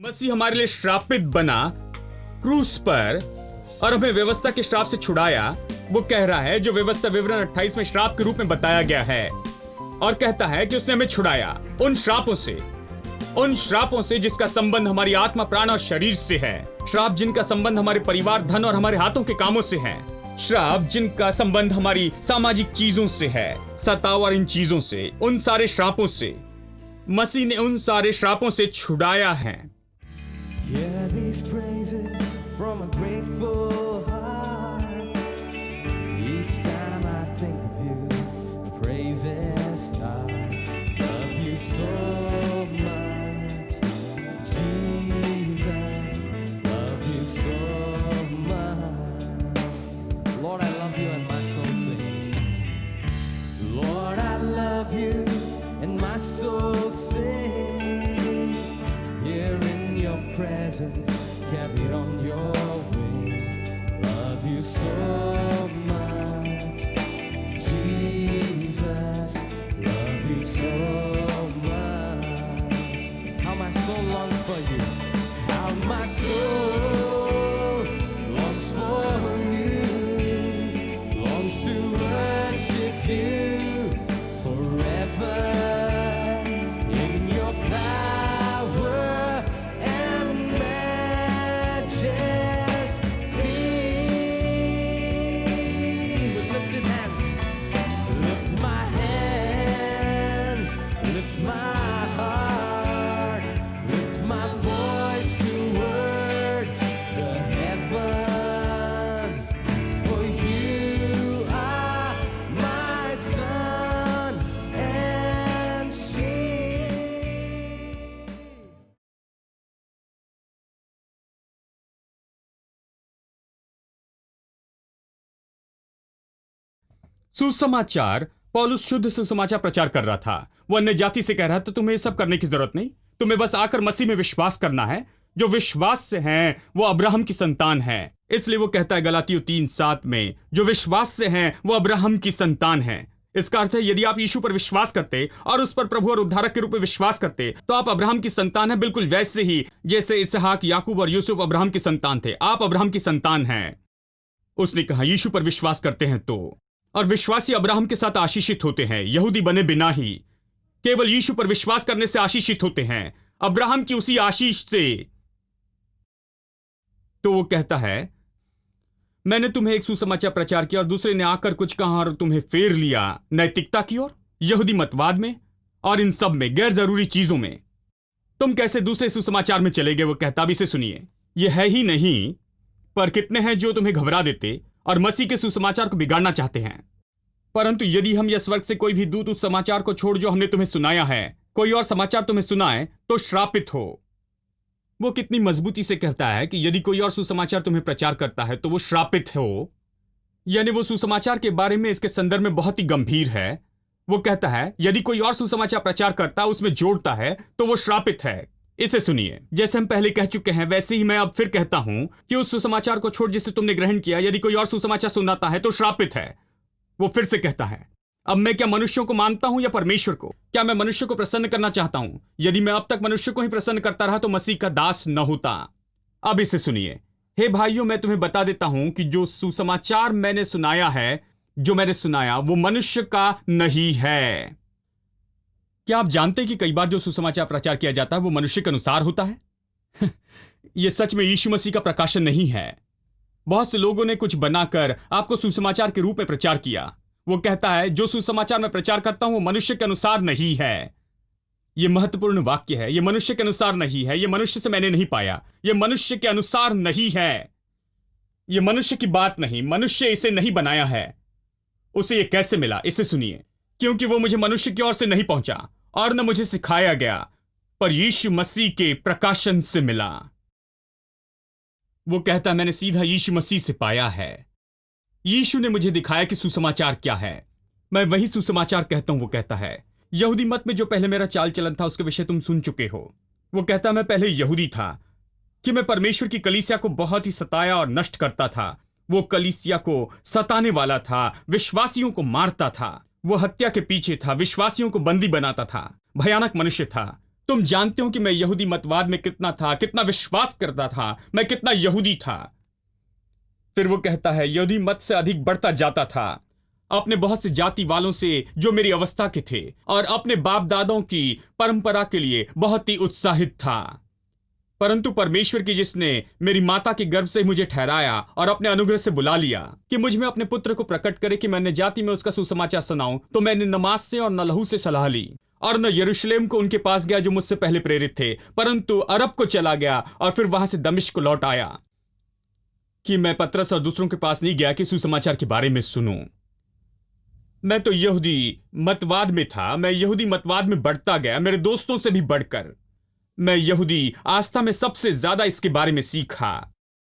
मसीह हमारे लिए श्रापित बना क्रूस पर और हमें व्यवस्था के श्राप से छुड़ाया। वो कह रहा है जो व्यवस्था विवरण 28 में श्राप के रूप में बताया गया है, और कहता है कि उसने हमें छुड़ाया उन श्रापों से जिसका संबंध हमारी आत्मा, प्राण और शरीर से है। श्राप जिनका संबंध हमारे परिवार, धन और हमारे हाथों के कामों से है। श्राप जिनका संबंध हमारी सामाजिक चीजों से है, सताव और इन चीजों से, उन सारे श्रापों से मसीह ने उन सारे श्रापों से छुड़ाया है। Carried on your wings, love you so much, Jesus, love you so much. How my soul longs for you, how my soul longs for you, longs to worship you forever. सुसमाचार, पौलुस शुद्ध सुसमाचार प्रचार कर रहा था। वो अन्य जाति से कह रहा था तुम्हें ये सब करने की जरूरत नहीं, तुम्हें बस आकर मसीह में विश्वास करना है। जो विश्वास से हैं वो अब्राहम की संतान है। इसलिए वो कहता है गलातियों 3:7 में, जो विश्वास से हैं वो अब्राहम की संतान है। इसका अर्थ है यदि आप यीशु पर विश्वास करते और उस पर प्रभु और उद्धारक के रूप में विश्वास करते तो आप अब्राहम की संतान है, बिल्कुल वैसे ही जैसे इसहाक, याकूब और यूसुफ अब्राहम की संतान थे। आप अब्राहम की संतान हैं। उसने कहा यीशु पर विश्वास करते हैं तो, और विश्वासी अब्राहम के साथ आशीषित होते हैं, यहूदी बने बिना ही। केवल यीशु पर विश्वास करने से आशीषित होते हैं, अब्राहम की उसी आशीष से। तो वो कहता है मैंने तुम्हें एक सुसमाचार प्रचार किया और दूसरे ने आकर कुछ कहा और तुम्हें फेर लिया नैतिकता की ओर, यहूदी मतवाद में और इन सब में, गैर जरूरी चीजों में। तुम कैसे दूसरे सुसमाचार में चले गए? वो कहता भी से सुनिए, यह है ही नहीं पर कितने हैं जो तुम्हें घबरा देते और मसीह के सुसमाचार को बिगाड़ना चाहते हैं। परंतु यदि हम यह स्वर्ग से कोई भी दूत उस समाचार को छोड़ जो हमने तुम्हें सुनाया है, कोई और समाचार तुम्हें सुनाए तो श्रापित हो। वो कितनी मजबूती से कहता है कि यदि कोई और सुसमाचार तुम्हें प्रचार करता है तो वो श्रापित हो। यानी वो सुसमाचार के बारे में इसके संदर्भ में बहुत ही गंभीर है। वो कहता है यदि कोई और सुसमाचार प्रचार करता है, उसमें जोड़ता है तो वो श्रापित है। इसे सुनिए, जैसे हम पहले कह चुके हैं वैसे ही मैं अब फिर कहता हूं कि उस सुसमाचार को छोड़ जिसे तुमने ग्रहण किया, यदि कोई और सुसमाचार सुनाता है तो श्रापित है। वो फिर से कहता है अब मैं क्या मनुष्यों को मानता हूं या परमेश्वर को? क्या मैं मनुष्य को प्रसन्न करना चाहता हूं? यदि मैं अब तक मनुष्य को ही प्रसन्न करता रहा तो मसीह का दास न होता। अब इसे सुनिए, हे भाइयों, मैं तुम्हें बता देता हूं कि जो सुसमाचार मैंने सुनाया है, जो मैंने सुनाया वो मनुष्य का नहीं है। क्या आप जानते हैं कि कई बार जो सुसमाचार प्रचार किया जाता है वो मनुष्य के अनुसार होता है? यह सच में यीशु मसीह का प्रकाशन नहीं है। बहुत से लोगों ने कुछ बनाकर आपको सुसमाचार के रूप में प्रचार किया। वो कहता है जो सुसमाचार मैं प्रचार करता हूं वो मनुष्य के अनुसार नहीं है। यह महत्वपूर्ण वाक्य है। यह मनुष्य के अनुसार नहीं है। यह मनुष्य से मैंने नहीं पाया। यह मनुष्य के अनुसार नहीं है। यह मनुष्य की बात नहीं। मनुष्य इसे नहीं बनाया है। उसे यह कैसे मिला? इसे सुनिए, क्योंकि वो मुझे मनुष्य की ओर से नहीं पहुंचा और न मुझे सिखाया गया, पर यीशु मसीह के प्रकाशन से मिला। वो कहता मैंने सीधा यीशु मसीह से पाया है। यीशु ने मुझे दिखाया कि सुसमाचार क्या है। मैं वही सुसमाचार कहता हूं। वो कहता है यहूदी मत में जो पहले मेरा चाल चलन था उसके विषय तुम सुन चुके हो। वो कहता मैं पहले यहूदी था कि मैं परमेश्वर की कलीसिया को बहुत ही सताया और नष्ट करता था। वो कलीसिया को सताने वाला था, विश्वासियों को मारता था, वो हत्या के पीछे था, विश्वासियों को बंदी बनाता था, भयानक मनुष्य था। तुम जानते हो कि मैं यहूदी मतवाद में कितना था, कितना विश्वास करता था, मैं कितना यहूदी था। फिर वो कहता है यहूदी मत से अधिक बढ़ता जाता था, अपने बहुत से जाति वालों से जो मेरी अवस्था के थे, और अपने बाप दादों की परंपरा के लिए बहुत ही उत्साहित था। परंतु परमेश्वर की, जिसने मेरी माता के गर्भ से मुझे ठहराया और अपने अनुग्रह से बुला लिया कि मुझ में अपने पुत्र को प्रकट करे कि मैं अन्य जाति में उसका सुसमाचार सुनाऊं, तो मैंने नमाज से और न लहू से सलाह ली, और न यरूशलेम को उनके पास गया जो मुझसे पहले प्रेरित थे, परंतु अरब को चला गया और फिर वहां से दमिश्क को लौट आया। कि मैं पतरस और दूसरों के पास नहीं गया कि सुसमाचार के बारे में सुनूं। मैं तो यहूदी मतवाद में था, मैं यहूदी मतवाद में बढ़ता गया, मेरे दोस्तों से भी बढ़कर। मैं यहूदी आस्था में सबसे ज्यादा इसके बारे में सीखा।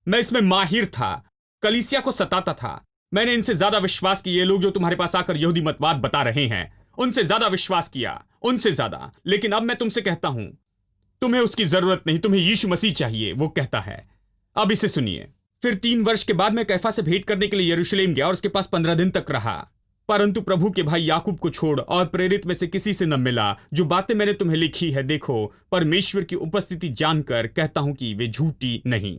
मैं इसमें माहिर था, कलीसिया को सताता था। मैंने इनसे ज्यादा विश्वास किया, ये लोग जो तुम्हारे पास आकर यहूदी मतवाद बता रहे हैं, उनसे ज्यादा विश्वास किया, उनसे ज्यादा। लेकिन अब मैं तुमसे कहता हूं, तुम्हें उसकी जरूरत नहीं, तुम्हें यीशु मसीह चाहिए, वो कहता है। अब इसे सुनिए। फिर 3 वर्ष के बाद मैं कैफा से भेंट करने के लिए यरूशलेम गया और उसके पास 15 दिन तक रहा, परंतु प्रभु के भाई याकूब को छोड़ और प्रेरित में से किसी से न मिला। जो बातें मैंने तुम्हें लिखी है, देखो, परमेश्वर की उपस्थिति जानकर कहता हूं कि वे झूठी नहीं।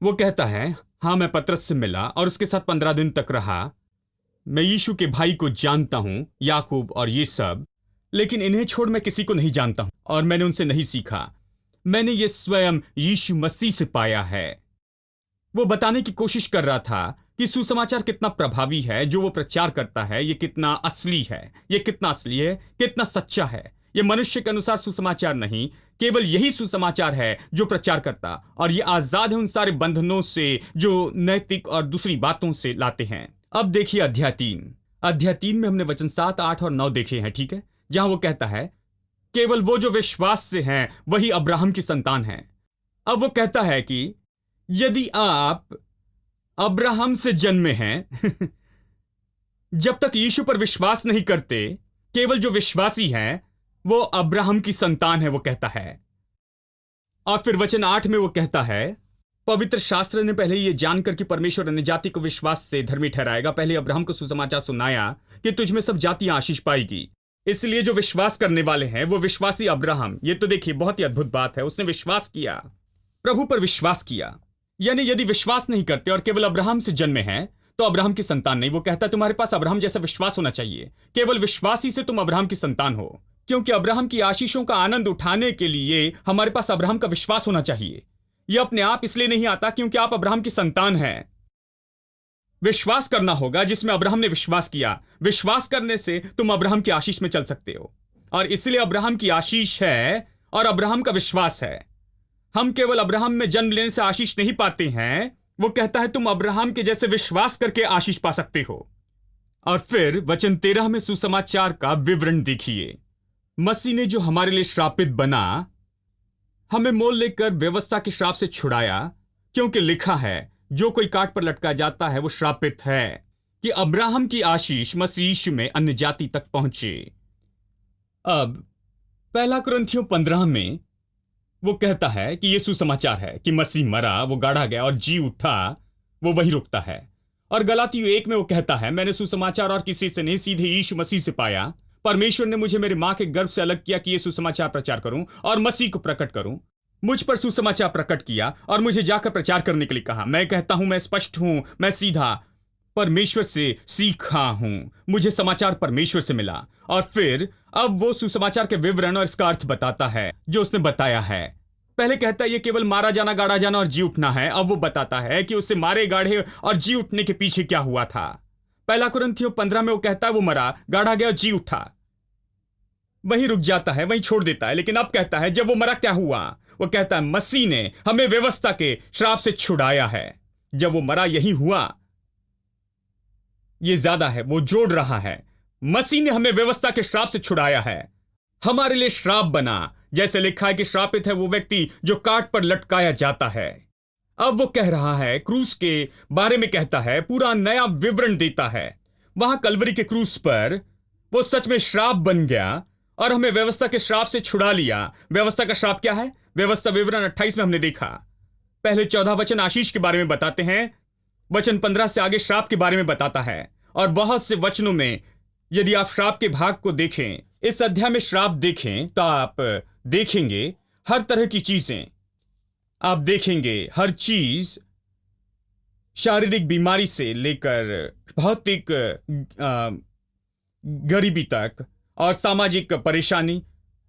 वो कहता है, हां, मैं पतरस से मिला और उसके साथ 15 दिन तक रहा। मैं यीशु के भाई को जानता हूं, याकूब और ये सब, लेकिन इन्हें छोड़ मैं किसी को नहीं जानता हूं और मैंने उनसे नहीं सीखा। मैंने ये स्वयं यीशु मसीह से पाया है। वो बताने की कोशिश कर रहा था कि सुसमाचार कितना प्रभावी है, जो वो प्रचार करता है, ये कितना असली है, ये कितना असली है, कितना सच्चा है। ये मनुष्य के अनुसार सुसमाचार नहीं, केवल यही सुसमाचार है जो प्रचार करता, और ये आजाद है उन सारे बंधनों से जो नैतिक और दूसरी बातों से लाते हैं। अब देखिए अध्याय 3। अध्याय 3 में हमने वचन 7, 8 और 9 देखे हैं, ठीक है, जहां वो कहता है केवल वो जो विश्वास से हैं वही अब्राहम की संतान है। अब वो कहता है कि यदि आप अब्राहम से जन्मे हैं जब तक यीशु पर विश्वास नहीं करते, केवल जो विश्वासी हैं वो अब्राहम की संतान है, वो कहता है। और फिर वचन 8 में वो कहता है, पवित्र शास्त्र ने पहले ये जानकर कि परमेश्वर अन्य जाति को विश्वास से धर्मी ठहराएगा, पहले अब्राहम को सुसमाचार सुनाया कि तुझ में सब जातियां आशीष पाएगी। इसलिए जो विश्वास करने वाले हैं वो विश्वासी अब्राहम। ये तो देखिए बहुत ही अद्भुत बात है, उसने विश्वास किया, प्रभु पर विश्वास किया। यानी यदि विश्वास नहीं करते और केवल अब्राहम से जन्मे हैं तो अब्राहम की संतान नहीं। वो कहता है तुम्हारे पास अब्राहम जैसा विश्वास होना चाहिए, केवल विश्वासी से तुम अब्राहम की संतान हो, क्योंकि अब्राहम की आशीषों का आनंद उठाने के लिए हमारे पास अब्राहम का विश्वास होना चाहिए। यह अपने आप इसलिए नहीं आता क्योंकि आप अब्राहम की संतान हैं। विश्वास करना होगा जिसमें अब्राहम ने विश्वास किया। विश्वास करने से तुम अब्राहम की आशीष में चल सकते हो, और इसलिए अब्राहम की आशीष है और अब्राहम का विश्वास है। हम केवल अब्राहम में जन्म लेने से आशीष नहीं पाते हैं, वो कहता है तुम अब्राहम के जैसे विश्वास करके आशीष पा सकते हो। और फिर वचन 13 में सुसमाचार का विवरण देखिए। मसीह ने जो हमारे लिए श्रापित बना, हमें मोल लेकर व्यवस्था के श्राप से छुड़ाया, क्योंकि लिखा है जो कोई काट पर लटका जाता है वो श्रापित है, कि अब्राहम की आशीष मसीह यीशु में अन्य जाति तक पहुंचे। अब 1 कुरिन्थियों 15 में वो कहता है कि ये सुसमाचार है कि मसीह मरा, वो गाड़ा गया और जी उठा, वो वही रुकता है। और गलातियों 1 में वो कहता है मैंने सुसमाचार और किसी से नहीं, सीधे यीशु मसीह से पाया। परमेश्वर ने मुझे मेरे मां के गर्भ से अलग किया कि ये सुसमाचार प्रचार करूं और मसीह को प्रकट करूं। मुझ पर सुसमाचार प्रकट किया और मुझे जाकर प्रचार करने के लिए कहा। मैं कहता हूं मैं स्पष्ट हूं, मैं सीधा परमेश्वर से सीखा हूं, मुझे समाचार परमेश्वर से मिला। और फिर अब वो सुसमाचार के विवरण और इसका अर्थ बताता है जो उसने बताया है। पहले कहता है ये केवल मारा जाना, गाड़ा जाना और जी उठना है। अब वो बताता है कि उससे मारे, गाढ़े और जी उठने के पीछे क्या हुआ था। 1 कुरिन्थियों 15 में वो कहता है वो मरा, गाढ़ा गया और जी उठा। वहीं रुक जाता है, वहीं छोड़ देता है। लेकिन अब कहता है जब वो मरा क्या हुआ। वो कहता है मसीह ने हमें व्यवस्था के श्राप से छुड़ाया है। जब वो मरा यही हुआ। ये ज्यादा है, वो जोड़ रहा है, मसीह ने हमें व्यवस्था के श्राप से छुड़ाया है, हमारे लिए श्राप बना। जैसे लिखा है कि श्रापित है वो व्यक्ति जो काट पर लटकाया जाता है। अब वो कह रहा है, क्रूस के बारे में कहता है, पूरा नया विवरण देता है। वहां कलवरी के क्रूस पर वो सच में श्राप बन गया और हमें व्यवस्था के श्राप से छुड़ा लिया। व्यवस्था का श्राप क्या है? व्यवस्था विवरण 28 में हमने देखा। पहले 14 वचन आशीष के बारे में बताते हैं, वचन 15 से आगे श्राप के बारे में बताता है। और बहुत से वचनों में यदि आप श्राप के भाग को देखें, इस अध्याय में श्राप देखें तो आप देखेंगे हर तरह की चीजें। आप देखेंगे हर चीज, शारीरिक बीमारी से लेकर भौतिक गरीबी तक, और सामाजिक परेशानी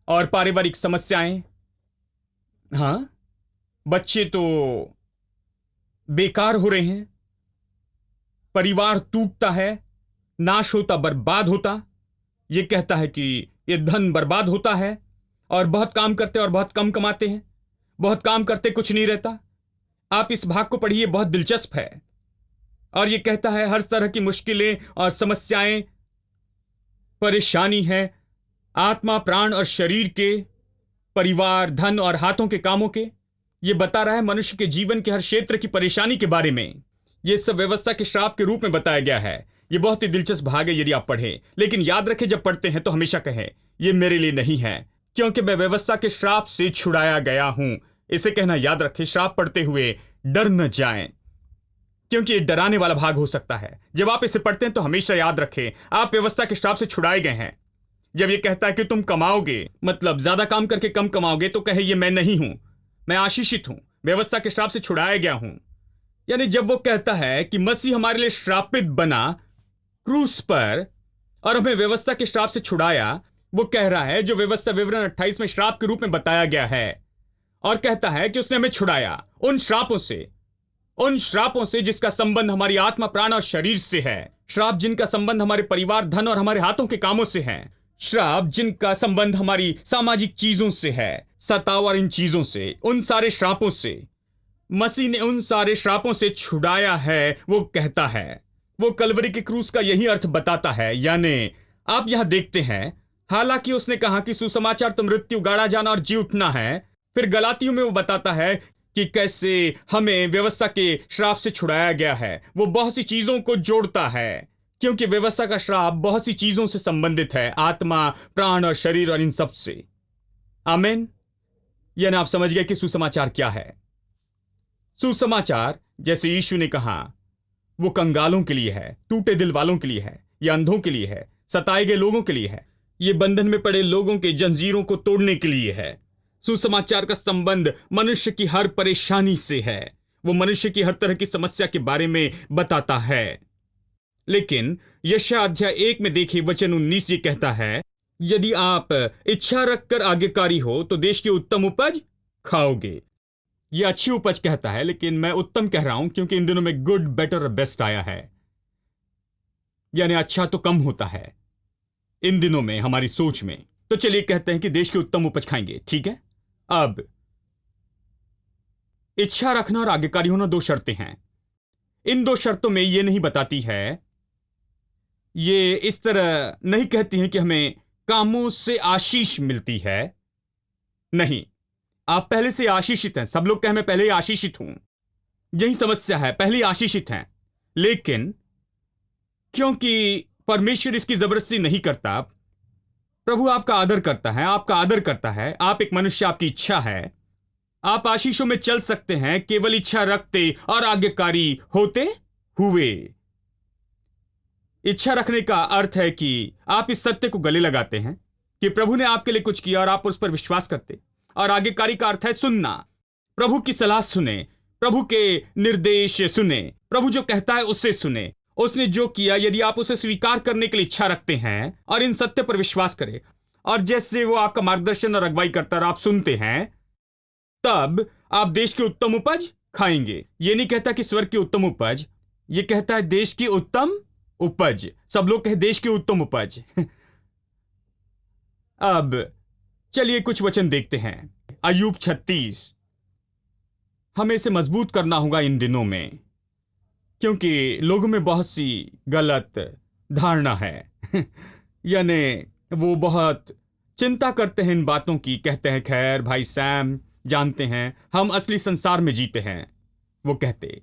और पारिवारिक समस्याएं। हाँ, बच्चे तो बेकार हो रहे हैं, परिवार टूटता है, नाश होता, बर्बाद होता। यह कहता है कि यह धन बर्बाद होता है, और बहुत काम करते और बहुत कम कमाते हैं, बहुत काम करते कुछ नहीं रहता। आप इस भाग को पढ़िए, बहुत दिलचस्प है। और यह कहता है हर तरह की मुश्किलें और समस्याएं, परेशानी है आत्मा, प्राण और शरीर के, परिवार, धन और हाथों के कामों के। यह बता रहा है मनुष्य के जीवन के हर क्षेत्र की परेशानी के बारे में। यह सब व्यवस्था के श्राप के रूप में बताया गया है। यह बहुत ही दिलचस्प भाग है यदि आप पढ़ें, लेकिन याद रखें जब पढ़ते हैं तो हमेशा कहें यह मेरे लिए नहीं है, क्योंकि मैं व्यवस्था के श्राप से छुड़ाया गया हूं। इसे कहना याद रखें, श्राप पढ़ते हुए डर न जाएं, क्योंकि यह डराने वाला भाग हो सकता है। जब आप इसे पढ़ते हैं तो हमेशा याद रखें आप व्यवस्था के श्राप से छुड़ाए गए हैं। जब यह कहता है कि तुम कमाओगे, मतलब ज्यादा काम करके कम कमाओगे, तो कहे यह मैं नहीं हूं, मैं आशीषित हूं, व्यवस्था के श्राप से छुड़ाया गया हूं। यानी जब वो कहता है कि मसीह हमारे लिए श्रापित बना क्रूस पर और हमें व्यवस्था के श्राप से छुड़ाया, वो कह रहा है जो व्यवस्था विवरण 28 में श्राप के रूप में बताया गया है, और कहता है कि उसने हमें छुड़ाया उन श्रापों से जिसका संबंध हमारी आत्मा, प्राण और शरीर से है। श्राप जिनका संबंध हमारे परिवार, धन और हमारे हाथों के कामों से है। श्राप जिनका संबंध हमारी सामाजिक चीजों से है, सताव और इन चीजों से, उन सारे श्रापों से मसीह ने उन सारे श्रापों से छुड़ाया है। वो कहता है, वो कलवरी के क्रूस का यही अर्थ बताता है। यानी आप यहां देखते हैं, हालांकि उसने कहा कि सुसमाचार तो मृत्यु, गाड़ा जाना और जी उठना है, फिर गलातियों में वो बताता है कि कैसे हमें व्यवस्था के श्राप से छुड़ाया गया है। वो बहुत सी चीजों को जोड़ता है, क्योंकि व्यवस्था का श्राप बहुत सी चीजों से संबंधित है, आत्मा, प्राण और शरीर और इन सब से। आमीन। यानी आप समझ गए कि सुसमाचार क्या है। सुसमाचार, जैसे यीशु ने कहा, वो कंगालों के लिए है, टूटे दिल वालों के लिए है, ये अंधों के लिए है, सताए गए लोगों के लिए है, ये बंधन में पड़े लोगों के जंजीरों को तोड़ने के लिए है। सुसमाचार का संबंध मनुष्य की हर परेशानी से है। वो मनुष्य की हर तरह की समस्या के बारे में बताता है। लेकिन यशायाह अध्याय 1 में देखिए वचन 19 ये कहता है, यदि आप इच्छा रखकर आज्ञाकारी हो तो देश की उत्तम उपज खाओगे। ये अच्छी उपज कहता है, लेकिन मैं उत्तम कह रहा हूं क्योंकि इन दिनों में गुड, बेटर और बेस्ट आया है। यानी अच्छा तो कम होता है इन दिनों में हमारी सोच में। तो चलिए कहते हैं कि देश की उत्तम उपज खाएंगे, ठीक है। अब इच्छा रखना और आज्ञाकारी होना 2 शर्तें हैं। इन 2 शर्तों में यह नहीं बताती है, ये इस तरह नहीं कहती हैं कि हमें कामों से आशीष मिलती है। नहीं, आप पहले से आशीषित हैं। सब लोग कहें मैं पहले ही आशीषित हूं, यही समस्या है, पहले ही आशीषित हैं। लेकिन क्योंकि परमेश्वर इसकी जबरदस्ती नहीं करता, प्रभु आपका आदर करता है, आपका आदर करता है। आप एक मनुष्य, आपकी इच्छा है, आप आशीषों में चल सकते हैं केवल इच्छा रखते और आज्ञाकारी होते हुए। इच्छा रखने का अर्थ है कि आप इस सत्य को गले लगाते हैं कि प्रभु ने आपके लिए कुछ किया और आप उस पर विश्वास करते। और आज्ञाकारी का अर्थ है सुनना, प्रभु की सलाह सुने, प्रभु के निर्देश सुने, प्रभु जो कहता है उससे सुने। उसने जो किया, यदि आप उसे स्वीकार करने के लिए इच्छा रखते हैं और इन सत्य पर विश्वास करें, और जैसे वो आपका मार्गदर्शन और अगुवाई करता और आप सुनते हैं, तब आप देश की उत्तम उपज खाएंगे। ये नहीं कहता कि स्वर्ग की उत्तम उपज, ये कहता है देश की उत्तम उपज। सब लोग कहे देश की उत्तम उपज। अब चलिए कुछ वचन देखते हैं। अय्यूब 36। हमें इसे मजबूत करना होगा इन दिनों में, क्योंकि लोगों में बहुत सी गलत धारणा है। यानी वो बहुत चिंता करते हैं इन बातों की, कहते हैं खैर भाई सैम जानते हैं हम असली संसार में जीते हैं। वो कहते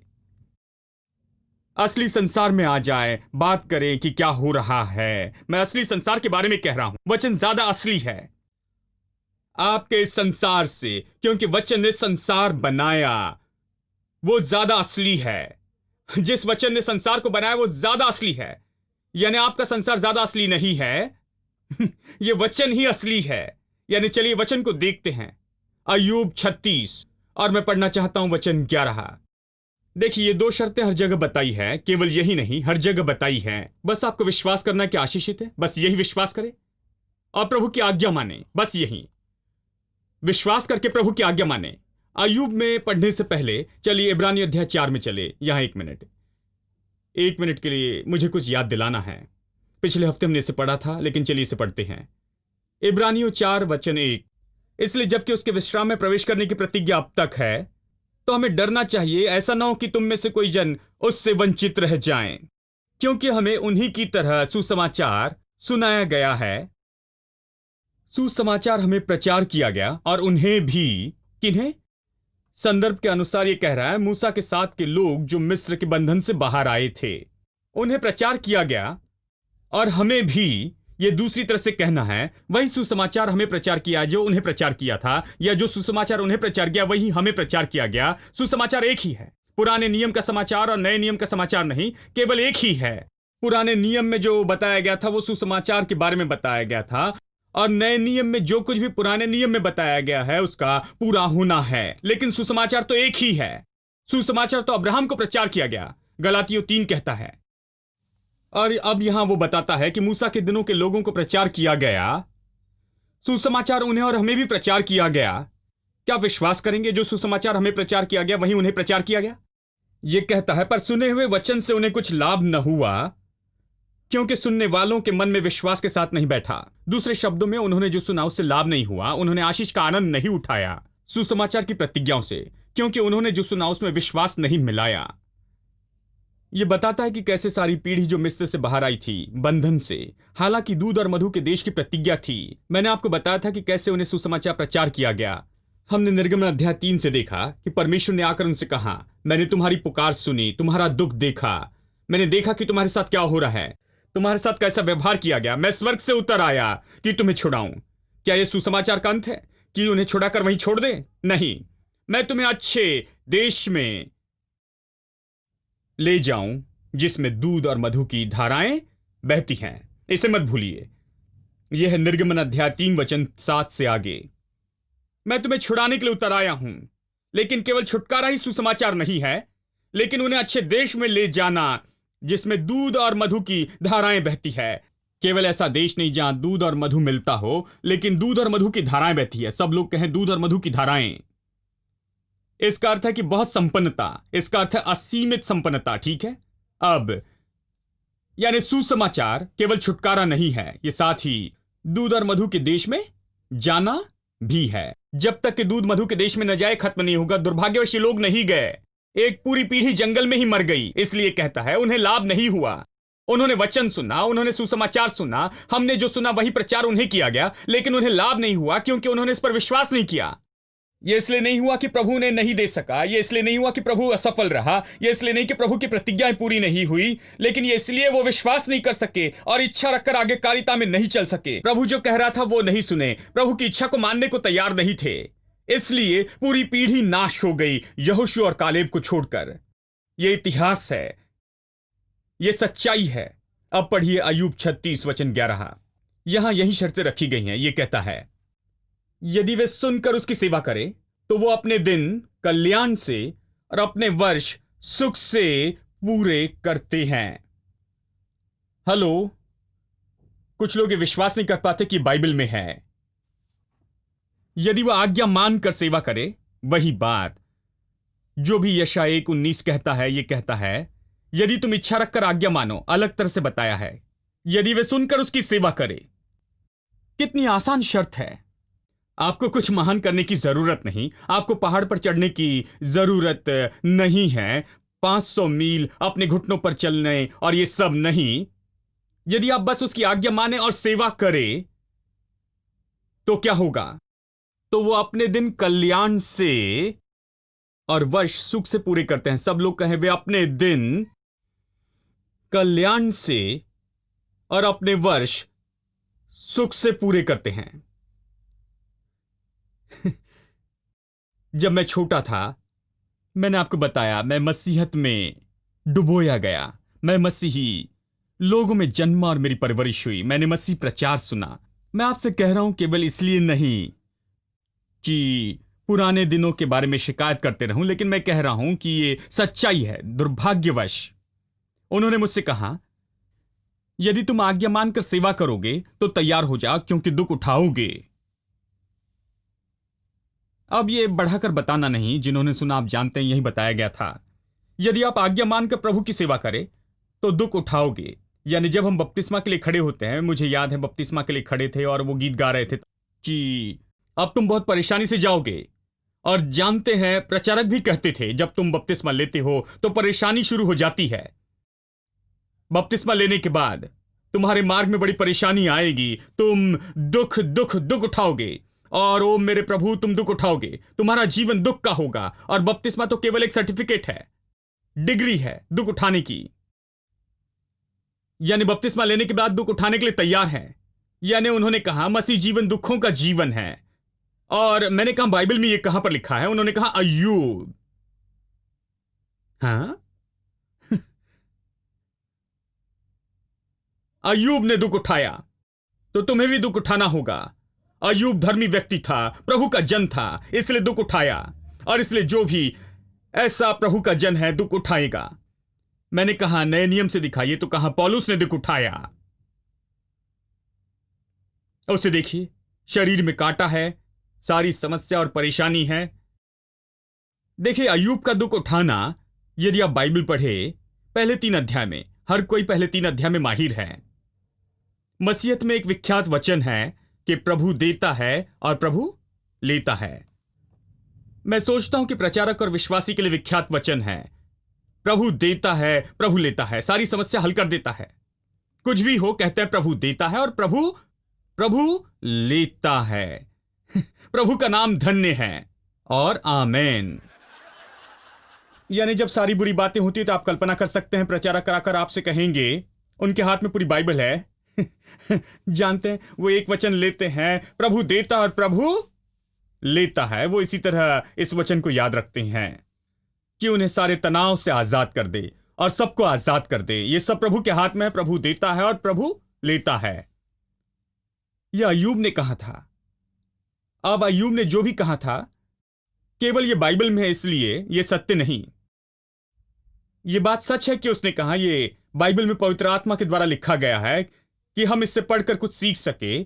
असली संसार में आ जाए, बात करें कि क्या हो रहा है। मैं असली संसार के बारे में कह रहा हूं। वचन ज्यादा असली है आपके इस संसार से, क्योंकि वचन ने संसार बनाया, वो ज्यादा असली है। जिस वचन ने संसार को बनाया वो ज्यादा असली है। यानी आपका संसार ज्यादा असली नहीं है, ये वचन ही असली है। यानी चलिए वचन को देखते हैं। अय्यूब 36 और मैं पढ़ना चाहता हूं वचन 11। देखिए, ये दो शर्तें हर जगह बताई है, केवल यही नहीं, हर जगह बताई है। बस आपको विश्वास करना कि आशीषित है, बस यही विश्वास करें और प्रभु की आज्ञा माने, बस यही विश्वास करके प्रभु की आज्ञा माने। अय्यूब में पढ़ने से पहले चलिए इब्रानी अध्याय 4 में चले। यहां एक मिनट के लिए मुझे कुछ याद दिलाना है। पिछले हफ्ते हमने इसे पढ़ा था, लेकिन चलिए इसे पढ़ते हैं। इब्रानियों 4 वचन 1। इसलिए जबकि उसके विश्राम में प्रवेश करने की प्रतिज्ञा अब तक है, तो हमें डरना चाहिए, ऐसा ना हो कि तुम में से कोई जन उससे वंचित रह जाएं, क्योंकि हमें उन्हीं की तरह सुसमाचार सुनाया गया है। सुसमाचार हमें प्रचार किया गया और उन्हें भी। किन्हें? संदर्भ के अनुसार यह कह रहा है मूसा के साथ के लोग जो मिस्र के बंधन से बाहर आए थे, उन्हें प्रचार किया गया और हमें भी। यह दूसरी तरह से कहना है, वही सुसमाचार हमें प्रचार किया जो उन्हें प्रचार किया था, या जो सुसमाचार उन्हें प्रचार किया वही हमें प्रचार किया गया। सुसमाचार एक ही है। पुराने नियम का समाचार और नए नियम का समाचार नहीं, केवल एक ही है। पुराने नियम में जो बताया गया था वो सुसमाचार के बारे में बताया गया था, और नए नियम में जो कुछ भी पुराने नियम में बताया गया है उसका पूरा होना है। लेकिन सुसमाचार तो एक ही है। सुसमाचार तो अब्राहम को प्रचार किया गया, गलातियों 3 कहता है। और अब यहां वो बताता है कि मूसा के दिनों के लोगों को प्रचार किया गया। सुसमाचार उन्हें और हमें भी प्रचार किया गया। क्या विश्वास करेंगे जो सुसमाचार हमें प्रचार किया गया वही उन्हें प्रचार किया गया? ये कहता है, पर सुने हुए वचन से उन्हें कुछ लाभ न हुआ, क्योंकि सुनने वालों के मन में विश्वास के साथ नहीं बैठा। दूसरे शब्दों में, उन्होंने जो सुना उससे लाभ नहीं हुआ। उन्होंने आशीष का आनंद नहीं उठाया सुसमाचार की प्रतिज्ञाओं से, क्योंकि उन्होंने जो सुना उसमें विश्वास नहीं मिलाया। यह बताता है कि कैसे सारी पीढ़ी जो मिस्र से बाहर आई थी बंधन से, हालांकि दूध और मधु के देश की प्रतिज्ञा थी। मैंने आपको बताया था कि कैसे उन्हें सुसमाचार प्रचार किया गया। हमने निर्गमन अध्याय 3 से देखा कि परमेश्वर ने आकर उनसे कहा, मैंने तुम्हारी पुकार सुनी, तुम्हारा दुख देखा, मैंने देखा कि तुम्हारे साथ क्या हो रहा है, तुम्हारे साथ कैसा व्यवहार किया गया। मैं स्वर्ग से उतर आया कि तुम्हें छुड़ाऊं। क्या यह सुसमाचार का अंत है कि उन्हें छुड़ाकर वहीं छोड़ दे? नहीं, मैं तुम्हें अच्छे देश में ले जाऊं जिसमें दूध और मधु की धाराएं बहती हैं। इसे मत भूलिए। यह है निर्गमन अध्याय 3 वचन 7 से आगे। मैं तुम्हें छुड़ाने के लिए उतर आया हूं, लेकिन केवल छुटकारा ही सुसमाचार नहीं है, लेकिन उन्हें अच्छे देश में ले जाना जिसमें दूध और मधु की धाराएं बहती है। केवल ऐसा देश नहीं जहां दूध और मधु मिलता हो, लेकिन दूध और मधु की धाराएं बहती है। सब लोग कहें दूध और मधु की धाराएं। इसका अर्थ है कि बहुत संपन्नता, इसका अर्थ है असीमित संपन्नता। ठीक है। अब यानी सुसमाचार केवल छुटकारा नहीं है, यह साथ ही दूध और मधु के देश में जाना भी है। जब तक कि दूध मधु के देश में न जाए खत्म नहीं होगा। दुर्भाग्यवश ये लोग नहीं गए, एक पूरी पीढ़ी जंगल में ही मर गई। इसलिए कहता है उन्हें लाभ नहीं हुआ। उन्होंने वचन सुना, उन्होंने सुसमाचार सुना, हमने जो सुना वही प्रचार उन्हें किया गया, लेकिन उन्हें लाभ नहीं हुआ क्योंकि उन्होंने इस पर विश्वास नहीं किया। यह इसलिए नहीं हुआ कि प्रभु ने नहीं दे सका, यह इसलिए नहीं हुआ कि प्रभु असफल रहा, यह इसलिए नहीं कि प्रभु की प्रतिज्ञाएं पूरी नहीं हुई, लेकिन यह इसलिए वो विश्वास नहीं कर सके और इच्छा रखकर आगे कारिता में नहीं चल सके। प्रभु जो कह रहा था वो नहीं सुने, प्रभु की इच्छा को मानने को तैयार नहीं थे। इसलिए पूरी पीढ़ी नाश हो गई यहोशू और कालेब को छोड़कर। यह इतिहास है, यह सच्चाई है। अब पढ़िए अय्यूब 36 वचन 11। यहां यही शर्तें रखी गई हैं। यह कहता है, यदि वे सुनकर उसकी सेवा करें तो वो अपने दिन कल्याण से और अपने वर्ष सुख से पूरे करते हैं। हेलो, कुछ लोग ये विश्वास नहीं कर पाते कि बाइबल में है। यदि वह आज्ञा मानकर सेवा करे, वही बात जो भी यशायाह 1:19 कहता है। यह कहता है, यदि तुम इच्छा रखकर आज्ञा मानो, अलग तरह से बताया है, यदि वे सुनकर उसकी सेवा करे। कितनी आसान शर्त है। आपको कुछ महान करने की जरूरत नहीं, आपको पहाड़ पर चढ़ने की जरूरत नहीं है, 500 मील अपने घुटनों पर चलने और ये सब नहीं। यदि आप बस उसकी आज्ञा माने और सेवा करें तो क्या होगा? तो वो अपने दिन कल्याण से और वर्ष सुख से पूरे करते हैं। सब लोग कहें, वे अपने दिन कल्याण से और अपने वर्ष सुख से पूरे करते हैं। जब मैं छोटा था, मैंने आपको बताया, मैं मसीहत में डुबोया गया। मैं मसीही लोगों में जन्मा और मेरी परवरिश हुई। मैंने मसीह प्रचार सुना, मैं आपसे कह रहा हूं केवल इसलिए नहीं कि पुराने दिनों के बारे में शिकायत करते रहूं, लेकिन मैं कह रहा हूं कि ये सच्चाई है। दुर्भाग्यवश उन्होंने मुझसे कहा, यदि तुम आज्ञा मानकर सेवा करोगे तो तैयार हो जाओ, क्योंकि दुख उठाओगे। अब ये बढ़ाकर बताना नहीं, जिन्होंने सुना आप जानते हैं, यही बताया गया था। यदि आप आज्ञा मानकर प्रभु की सेवा करें तो दुख उठाओगे। यानी जब हम बपतिस्मा के लिए खड़े होते हैं, मुझे याद है बपतिस्मा के लिए खड़े थे और वो गीत गा रहे थे कि अब तुम बहुत परेशानी से जाओगे। और जानते हैं, प्रचारक भी कहते थे जब तुम बपतिस्मा लेते हो तो परेशानी शुरू हो जाती है। बपतिस्मा लेने के बाद तुम्हारे मार्ग में बड़ी परेशानी आएगी, तुम दुख दुख दुख उठाओगे। और ओ मेरे प्रभु, तुम दुख उठाओगे, तुम्हारा जीवन दुख का होगा। और बपतिस्मा तो केवल एक सर्टिफिकेट है, डिग्री है दुख उठाने की। यानी बपतिस्मा लेने के बाद दुख उठाने के लिए तैयार है। यानी उन्होंने कहा मसीह जीवन दुखों का जीवन है। और मैंने कहा बाइबल में ये कहां पर लिखा है? उन्होंने कहा अय्यूब। हाँ, अय्यूब ने दुख उठाया तो तुम्हें भी दुख उठाना होगा। अय्यूब धर्मी व्यक्ति था, प्रभु का जन था, इसलिए दुख उठाया। और इसलिए जो भी ऐसा प्रभु का जन है दुख उठाएगा। मैंने कहा नए नियम से दिखाइए, तो कहा पौलुस ने दुख उठाया। उसे देखिए, शरीर में कांटा है, सारी समस्या और परेशानी है। देखिए, अय्यूब का दुख उठाना, यदि आप बाइबल पढ़े पहले 3 अध्याय में, हर कोई पहले 3 अध्याय में माहिर है। मसीहत में एक विख्यात वचन है कि प्रभु देता है और प्रभु लेता है। मैं सोचता हूं कि प्रचारक और विश्वासी के लिए विख्यात वचन है, प्रभु देता है, प्रभु लेता है, सारी समस्या हल कर देता है। कुछ भी हो, कहते हैं प्रभु देता है और प्रभु लेता है। प्रभु का नाम धन्य है और आमेन। यानी जब सारी बुरी बातें होती है तो आप कल्पना कर सकते हैं, प्रचारक कराकर आपसे कहेंगे, उनके हाथ में पूरी बाइबल है। जानते हैं, वो एक वचन लेते हैं, प्रभु देता और प्रभु लेता है। वो इसी तरह इस वचन को याद रखते हैं कि उन्हें सारे तनाव से आजाद कर दे और सबको आजाद कर दे। ये सब प्रभु के हाथ में है, प्रभु देता है और प्रभु लेता है। यह अय्यूब ने कहा था। अब अय्यूब ने जो भी कहा था, केवल ये बाइबल में है, इसलिए ये सत्य नहीं। ये बात सच है कि उसने कहा, ये बाइबल में पवित्र आत्मा के द्वारा लिखा गया है कि हम इससे पढ़कर कुछ सीख सके।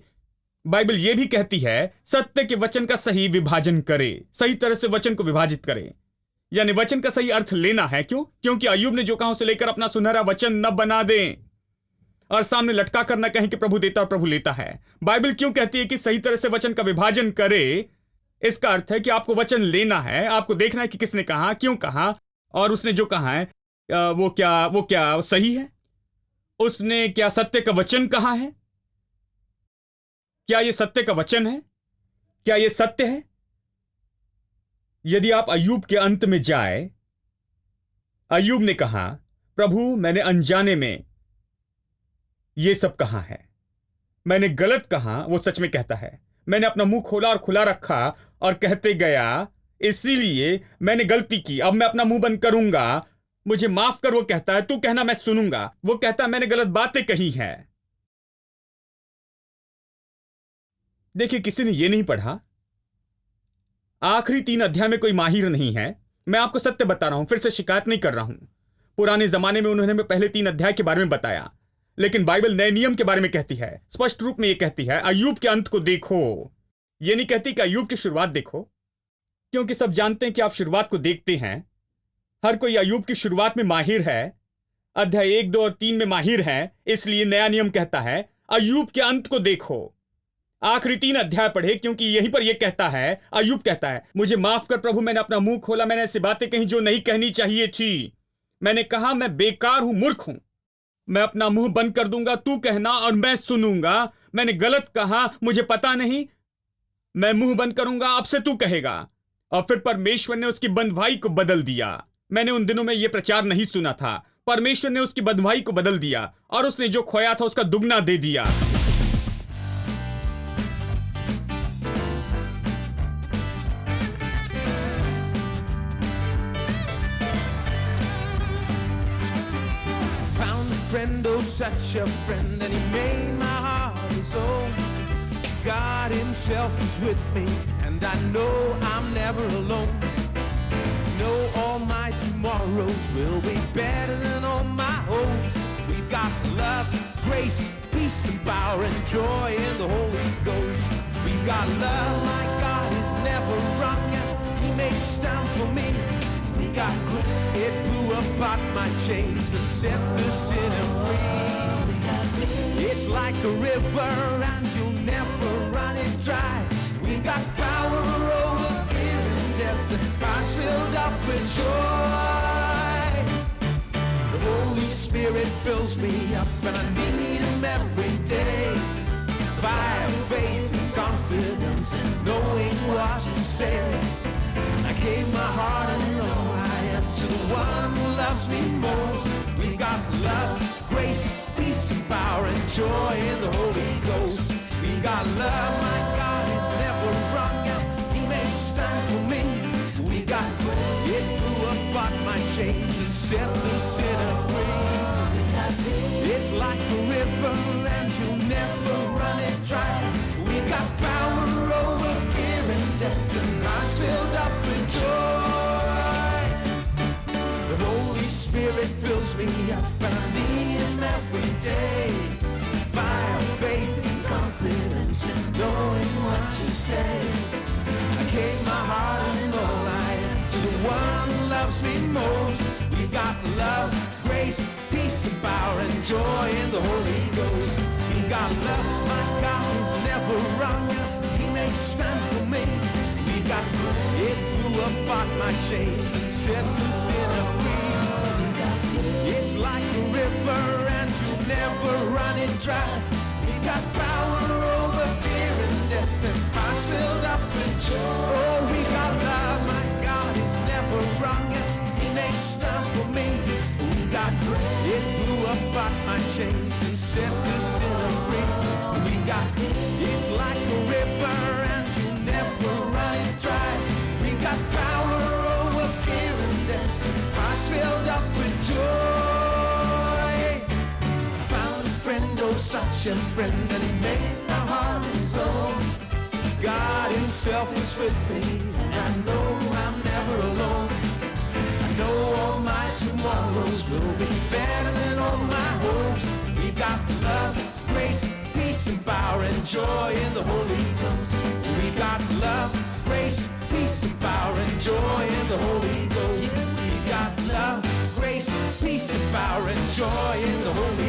बाइबल यह भी कहती है सत्य के वचन का सही विभाजन करे, सही तरह से वचन को विभाजित करे। यानी वचन का सही अर्थ लेना है। क्यों? क्योंकि अय्यूब ने जो कहा उसे लेकर अपना सुनहरा वचन न बना दें और सामने लटका कर न कहें कि प्रभु देता और प्रभु लेता है। बाइबल क्यों कहती है कि सही तरह से वचन का विभाजन करे? इसका अर्थ है कि आपको वचन लेना है, आपको देखना है कि किसने कहा, क्यों कहा, और उसने जो कहा है वो क्या सही है? उसने क्या सत्य का वचन कहा है? क्या यह सत्य का वचन है? क्या यह सत्य है? यदि आप अय्यूब के अंत में जाए, अय्यूब ने कहा, प्रभु मैंने अनजाने में यह सब कहा है, मैंने गलत कहा। वो सच में कहता है, मैंने अपना मुंह खोला और खुला रखा और कहते गया, इसीलिए मैंने गलती की, अब मैं अपना मुंह बंद करूंगा, मुझे माफ कर। वो कहता है, तू कहना मैं सुनूंगा। वो कहता है, मैंने गलत बातें कही हैं। देखिए, किसी ने यह नहीं पढ़ा, आखिरी 3 अध्याय में कोई माहिर नहीं है। मैं आपको सत्य बता रहा हूं, फिर से शिकायत नहीं कर रहा हूं। पुराने जमाने में उन्होंने पहले 3 अध्याय के बारे में बताया, लेकिन बाइबल नए नियम के बारे में कहती है, स्पष्ट रूप में यह कहती है, अय्यूब के अंत को देखो। यह नहीं कहती कि अय्यूब की शुरुआत देखो, क्योंकि सब जानते हैं कि आप शुरुआत को देखते हैं। हर कोई अय्यूब की शुरुआत में माहिर है, अध्याय 1, 2 और 3 में माहिर है। इसलिए नया नियम कहता है अय्यूब के अंत को देखो, आखिरी 3 अध्याय पढ़े, क्योंकि यहीं पर यह कहता है, अय्यूब कहता है, मुझे माफ कर प्रभु, मैंने अपना मुंह खोला, मैंने ऐसी बातें कही जो नहीं कहनी चाहिए थी। मैंने कहा मैं बेकार हूं, मूर्ख हूं, मैं अपना मुंह बंद कर दूंगा, तू कहना और मैं सुनूंगा। मैंने गलत कहा, मुझे पता नहीं, मैं मुंह बंद करूंगा, अब से तू कहेगा। और फिर परमेश्वर ने उसकी बंधुआई को बदल दिया। मैंने उन दिनों में यह प्रचार नहीं सुना था। परमेश्वर ने उसकी बंधुआई को बदल दिया और उसने जो खोया था उसका दुगना दे दिया। Found a friend, oh such a friend, and he made my heart his own. God Himself is with me, and I know I'm never alone. No, all my tomorrows will be better than all my hopes. We've got love, grace, peace, and power, and joy in the Holy Ghost. We've got love, my God is never wrong, and He makes time for me. We got grace, it blew apart my chains and set the sinner free. It's like a river, and you'll never run it dry. We got power over fear and death, the hearts filled up with joy. The Holy Spirit fills me up, and I need Him every day. Fire, faith, and confidence, and knowing what to say. I gave my heart and all I am to the one who loves me most. We got love, grace, peace, and power, and joy in the Holy Ghost. We got love, my God is never wrong, and He makes time for me. We got grace, it blew apart my chains and set the sinner free. It's like a river, and you'll never run it dry. We got power over fear and death, and hearts filled up with joy. The Holy Spirit fills me up, and I need Him every day. Fire, faith, and confidence, and knowing what to say. I gave my heart and all I am to the one who loves me most. We got love, grace, peace, and power, and joy in the Holy Ghost. We got love, my God is never wrong, He makes time for me. We got it blew apart my chains and set the sinner free. It's like a river, and you'll never run it dry. We got power over fear and death, and hearts filled up with joy. Oh, we got love, my God is never wrong, and He makes time for me. We got it blew apart my chains and set the sinner free. We got it's like a river, and you'll never run it dry. We got power over fear and death, hearts filled up with joy. Found a friend, oh such a friend, and He made my heart His own. God Himself is with me, and I know I'm never alone. I know all my tomorrows will be better than all my hopes. We've got love, grace, peace, and power, and joy in the Holy Ghost. We got love, grace, peace, and power, and joy in the Holy Ghost. We got love, grace, peace, and power, and joy in the Holy